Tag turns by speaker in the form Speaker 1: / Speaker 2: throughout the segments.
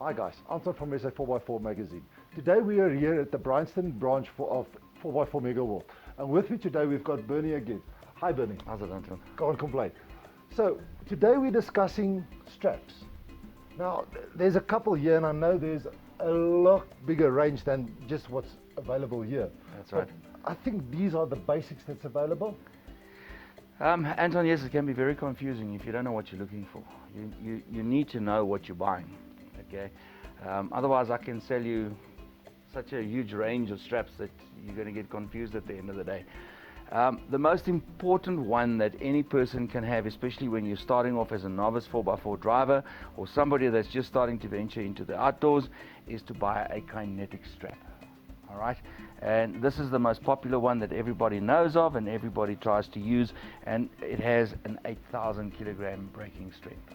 Speaker 1: Hi guys, Anton from SA4x4 magazine. Today we are here at the Bryanston branch of 4x4 Mega World. And with me today we've got Bernie again. Hi Bernie.
Speaker 2: How's it, Anton?
Speaker 1: Can't complain. So today we're discussing straps. Now there's a couple here and I know there's a lot bigger range than just what's available here.
Speaker 2: That's right.
Speaker 1: But I think these are the basics that's available.
Speaker 2: Anton, yes, it can be very confusing if you don't know what you're looking for. You need to know what you're buying, okay? Otherwise I can sell you such a huge range of straps that you're going to get confused at the end of the day. The most important one that any person can have, especially when you're starting off as a novice 4x4 driver or somebody that's just starting to venture into the outdoors, is to buy a Kinetic strap. All right, and this is the most popular one that everybody knows of and everybody tries to use, and it has an 8,000 kilogram braking strength.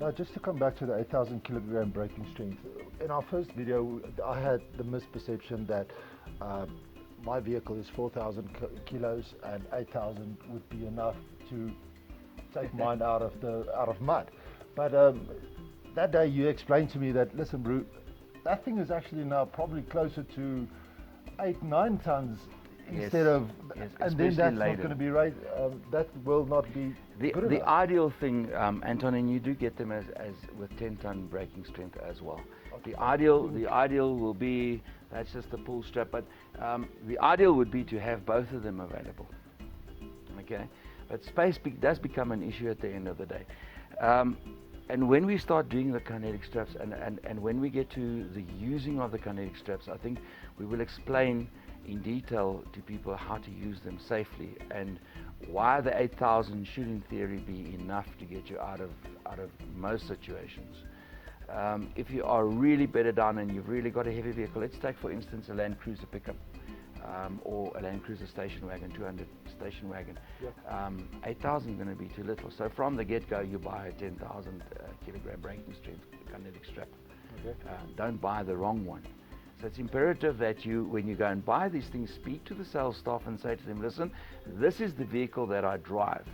Speaker 1: Now just to come back to the 8,000 kilogram braking strength, in our first video I had the misperception that my vehicle is 4,000 kilos and 8,000 would be enough to take mine out of mud. But that day you explained to me that, listen bro, that thing is actually now probably closer to 8-9 tons instead of, and then that's not going to be right. That will not be good
Speaker 2: the
Speaker 1: enough.
Speaker 2: ideal thing, Anton, and you do get them as with 10-ton braking strength as well. Okay. The ideal will be, that's just the pull strap, but the ideal would be to have both of them available. Okay, but space does become an issue at the end of the day. And when we start doing the Kinetic straps and when we get to the using of the Kinetic straps, I think we will explain in detail to people how to use them safely and why the 8,000 should in theory be enough to get you out of most situations. If you are really bedded down and you've really got a heavy vehicle, let's take for instance a Land Cruiser pickup or a Land Cruiser station wagon, 200 station wagon. Yep. 8,000 is going to be too little. So from the get-go, you buy a 10,000 kilogram braking strength Kinetic strap. Okay. Don't buy the wrong one. So it's imperative that you, when you go and buy these things, speak to the sales staff and say to them, listen, this is the vehicle that I drive.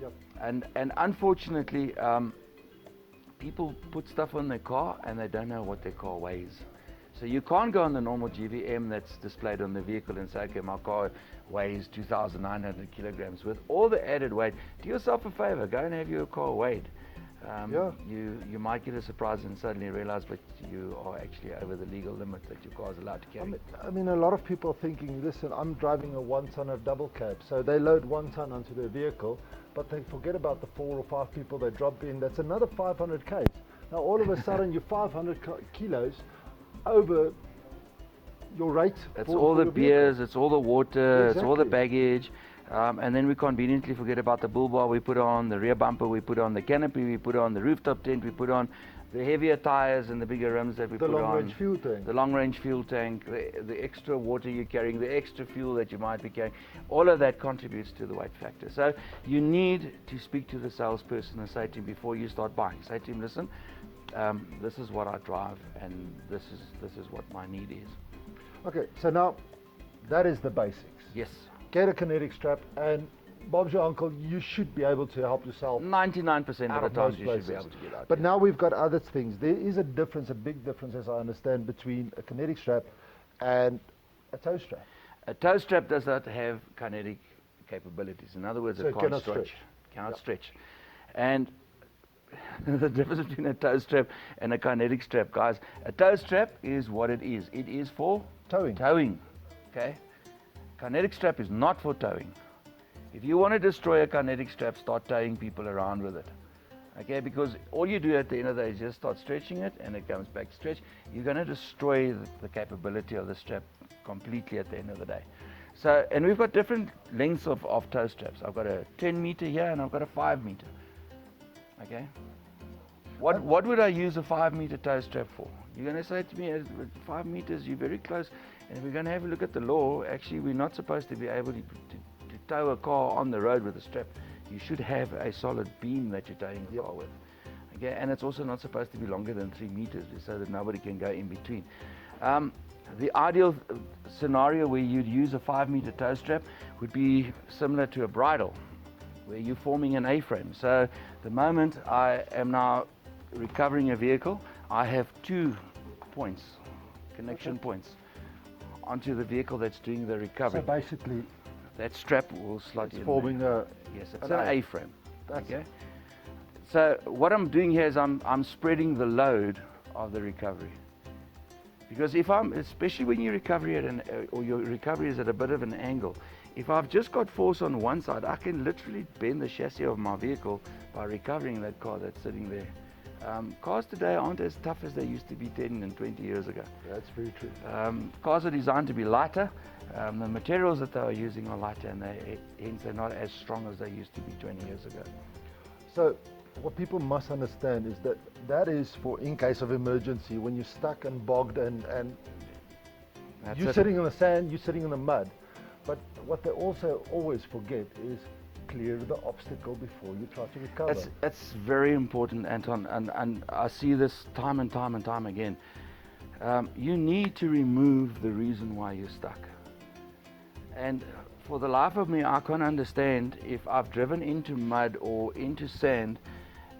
Speaker 2: Yep. And unfortunately, people put stuff on their car and they don't know what their car weighs. So you can't go on the normal GVM that's displayed on the vehicle and say, okay, my car weighs 2,900 kilograms. With all the added weight, do yourself a favor, go and have your car weighed. You might get a surprise and suddenly realize that you are actually over the legal limit that your car is allowed to carry.
Speaker 1: I mean, a lot of people are thinking, listen, I'm driving a 1 ton of double cab, so they load 1 ton onto their vehicle, but they forget about the 4 or 5 people they drop in. That's another 500 k's. Now all of a sudden you're 500 kilos over your rate.
Speaker 2: It's all the beers, it's all the water,
Speaker 1: exactly.
Speaker 2: It's all the baggage, and then we conveniently forget about the bull bar we put on, the rear bumper we put on, the canopy we put on, the rooftop tent we put on, the heavier tires and the bigger rims that we put on,
Speaker 1: the long range fuel tank,
Speaker 2: the extra water you're carrying, the extra fuel that you might be carrying, all of that contributes to the weight factor. So you need to speak to the salesperson and say to him before you start buying, say to him, listen, this is what I drive and this is what my need is.
Speaker 1: Okay, so now that is the basics.
Speaker 2: Yes.
Speaker 1: Get a Kinetic strap and Bob's your uncle, you should be able to help yourself.
Speaker 2: 99% of the times you should be able to get out.
Speaker 1: But now we've got other things. There is a difference, a big difference as I understand, between a Kinetic strap and a toe strap.
Speaker 2: A toe strap does not have Kinetic capabilities. In other words,
Speaker 1: so
Speaker 2: it can't stretch. Cannot stretch. And the difference between a toe strap and a Kinetic strap, guys, a toe strap is what it is. It is for towing. Okay? Kinetic strap is not for towing. If you want to destroy a Kinetic strap, start towing people around with it. Okay, because all you do at the end of the day is just start stretching it and it comes back stretch. You're going to destroy the capability of the strap completely at the end of the day. So, and we've got different lengths of toe straps. I've got a 10 meter here and I've got a 5 meter. Okay, what would I use a 5 meter toe strap for? You're going to say to me, 5 meters, you're very close. And if we're going to have a look at the law, actually we're not supposed to be able to tow a car on the road with a strap. You should have a solid beam that you're towing the car with. Okay, and it's also not supposed to be longer than 3 meters so that nobody can go in between. The ideal scenario where you'd use a 5 meter toe strap would be similar to a bridle, where you're forming an A-frame. So the moment I am now recovering a vehicle, I have 2 points, connection points, onto the vehicle that's doing the recovery.
Speaker 1: So basically,
Speaker 2: that strap will slot in
Speaker 1: forming
Speaker 2: there. Yes, it's an A-frame. Okay. So what I'm doing here is I'm spreading the load of the recovery. Because if especially when you recovery or your recovery is at a bit of an angle, if I've just got force on one side, I can literally bend the chassis of my vehicle by recovering that car that's sitting there. Cars today aren't as tough as they used to be 10 and 20 years ago.
Speaker 1: That's very true.
Speaker 2: Cars are designed to be lighter. The materials that they are using are lighter, and hence they're not as strong as they used to be 20 years ago.
Speaker 1: So what people must understand is that is for in case of emergency, when you're stuck and bogged and you're sitting in the sand, you're sitting in the mud. But what they also always forget is clear the obstacle before you try to recover.
Speaker 2: That's very important, Anton, and I see this time and time and time again. You need to remove the reason why you're stuck. And for the life of me, I can't understand if I've driven into mud or into sand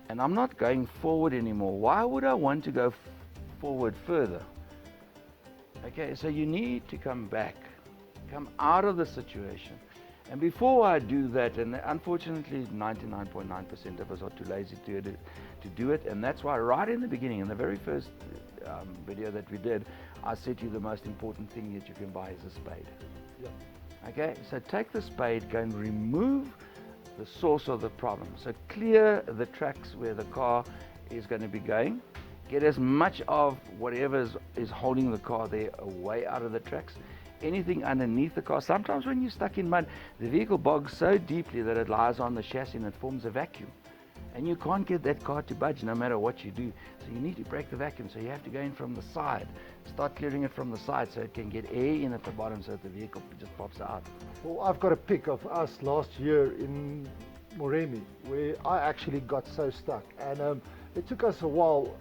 Speaker 2: and I'm not going forward anymore. Why would I want to go forward further? Okay, so you need to come back, come out of the situation. And before I do that, and unfortunately 99.9% of us are too lazy to do it, and that's why right in the beginning, in the very first video that we did, I said to you the most important thing that you can buy is a spade.
Speaker 1: Yeah.
Speaker 2: Okay, so take the spade, go and remove the source of the problem. So clear the tracks where the car is going to be going. Get as much of whatever is holding the car there away out of the tracks. Anything underneath the car. Sometimes when you're stuck in mud, the vehicle bogs so deeply that it lies on the chassis and it forms a vacuum. And you can't get that car to budge no matter what you do. So you need to break the vacuum. So you have to go in from the side. Start clearing it from the side so it can get air in at the bottom so that the vehicle just pops out.
Speaker 1: Well, I've got a pic of us last year in Moremi where I actually got so stuck. And it took us a while.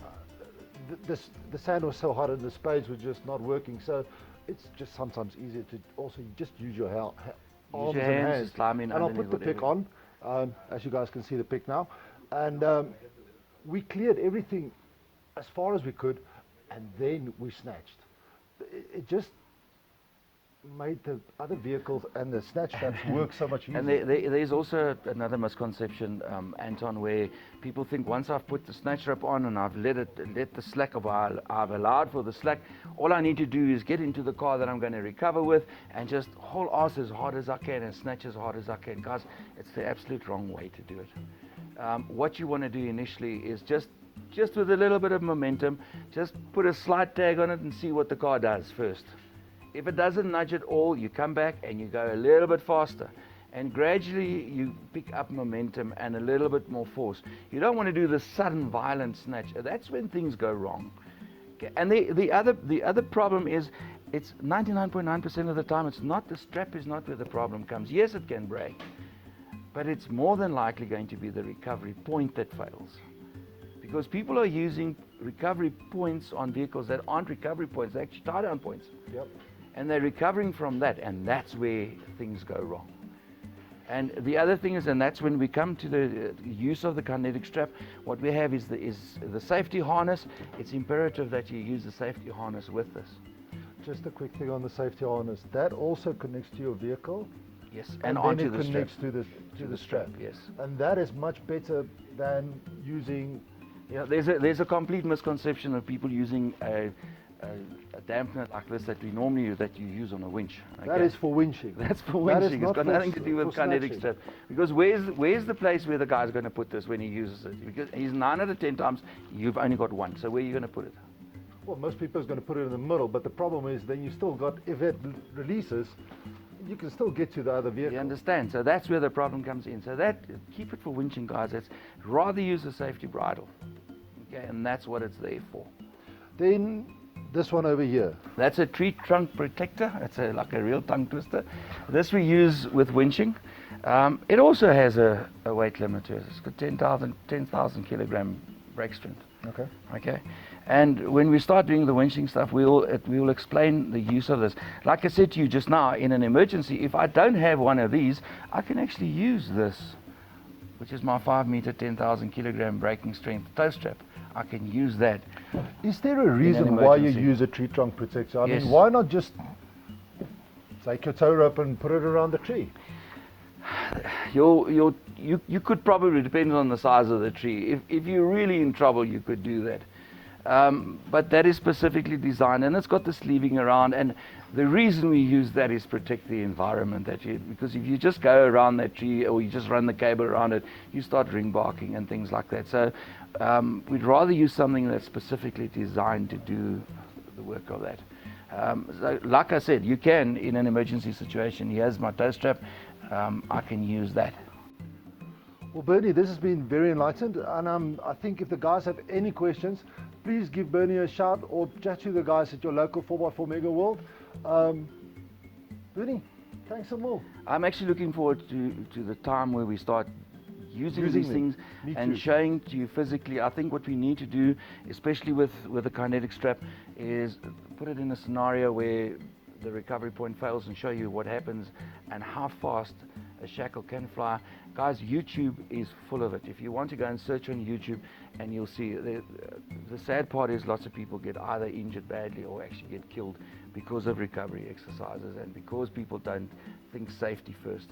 Speaker 1: The sand was so hot and the spades were just not working. So it's just sometimes easier to also just use your arms and hands. And I'll put the pic on, as you guys can see the pic now. And we cleared everything as far as we could, and then we snatched. It just made the other vehicles and the snatch straps work so much easier.
Speaker 2: And there's also another misconception, Anton, where people think once I've put the snatch strap on and I've let the slack, I've allowed for the slack, all I need to do is get into the car that I'm going to recover with and just haul ass as hard as I can and snatch as hard as I can. Guys, it's the absolute wrong way to do it. What you want to do initially is just with a little bit of momentum, just put a slight tag on it and see what the car does first. If it doesn't nudge at all, you come back and you go a little bit faster. And gradually you pick up momentum and a little bit more force. You don't want to do the sudden violent snatch. That's when things go wrong. Okay. And the other problem is, it's 99.9% of the time, it's not the strap is not where the problem comes. Yes, it can break, but it's more than likely going to be the recovery point that fails. Because people are using recovery points on vehicles that aren't recovery points, they're actually tie-down points.
Speaker 1: Yep.
Speaker 2: And they're recovering from that, and that's where things go wrong. And the other thing is, and that's when we come to the use of the kinetic strap, what we have is the safety harness. It's imperative that you use the safety harness with this.
Speaker 1: Just a quick thing on the safety harness. That also connects to your vehicle.
Speaker 2: Yes,
Speaker 1: and
Speaker 2: onto
Speaker 1: then it connects to the strap.
Speaker 2: Yes.
Speaker 1: And that is much better than using...
Speaker 2: Yeah, there's a complete misconception of people using a dampener like this that we normally use, that you use on a winch. Okay?
Speaker 1: That is for winching.
Speaker 2: That's for winching. It's got nothing to do with kinetic strap. Because where's the place where the guy's going to put this when he uses it? Because he's 9 out of 10 times, you've only got one. So where are you going to put it?
Speaker 1: Well, most people are going to put it in the middle, but the problem is then you still got, if it releases, you can still get to the other vehicle.
Speaker 2: You understand? So that's where the problem comes in. So keep it for winching, guys. It's rather use a safety bridle. Okay, and that's what it's there for.
Speaker 1: Then this one over here.
Speaker 2: That's a tree trunk protector. It's like a real tongue twister. This we use with winching. It also has a weight limit to it. It's got 10,000 kilogram brake strength.
Speaker 1: Okay.
Speaker 2: Okay. And when we start doing the winching stuff, we will explain the use of this. Like I said to you just now, in an emergency, if I don't have one of these, I can actually use this which is my 5 meter, 10,000 kilogram braking strength tow strap, I can use that.
Speaker 1: Is there a reason why you use a tree trunk protector? I mean, why not just take your tow rope and put it around the tree?
Speaker 2: You could probably, depending on the size of the tree, if you're really in trouble, you could do that. But that is specifically designed, and it's got the sleeving around, and the reason we use that is protect the environment because if you just go around that tree or you just run the cable around it, you start ring barking and things like that. So we'd rather use something that's specifically designed to do the work of that. So like I said, you can, in an emergency situation, here's my tow strap, I can use that.
Speaker 1: Well, Bernie, this has been very enlightened, and I think if the guys have any questions, please give Bernie a shout or chat to the guys at your local 4x4 Mega World. Bernie, thanks some more.
Speaker 2: I'm actually looking forward to the time where we start using these things and showing to you physically. I think what we need to do, especially with the Kinetic strap, is put it in a scenario where the recovery point fails and show you what happens and how fast a shackle can fly. Guys, YouTube is full of it. If you want to go and search on YouTube, and you'll see the sad part is lots of people get either injured badly or actually get killed because of recovery exercises and because people don't think safety first.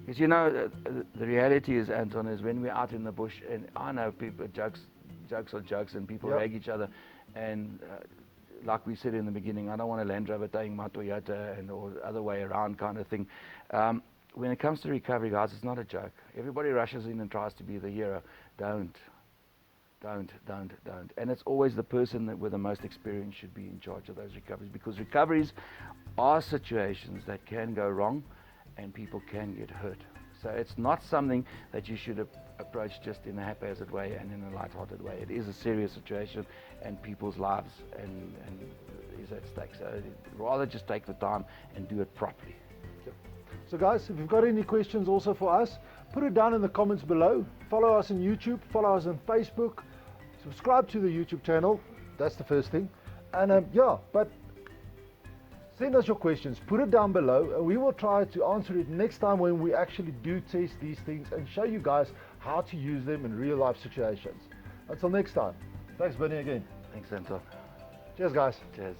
Speaker 2: Because you know, the reality is, Anton, is when we're out in the bush, and I know people, jokes are jokes and people rag each other, and like we said in the beginning, I don't want a Land Rover towing my Toyota or the other way around kind of thing. When it comes to recovery, guys, it's not a joke. Everybody rushes in and tries to be the hero. Don't. And it's always the person that with the most experience should be in charge of those recoveries, because recoveries are situations that can go wrong and people can get hurt. So it's not something that you should approach just in a haphazard way and in a light-hearted way. It is a serious situation, and people's lives and is at stake. So rather just take the time and do it properly.
Speaker 1: So guys, if you've got any questions also for us, put it down in the comments below. Follow us on YouTube, follow us on Facebook, subscribe to the YouTube channel. That's the first thing. And but send us your questions, put it down below, and we will try to answer it next time when we actually do test these things and show you guys how to use them in real life situations. Until next time, thanks Bernie again.
Speaker 2: Thanks, Anton.
Speaker 1: Cheers guys.
Speaker 2: Cheers.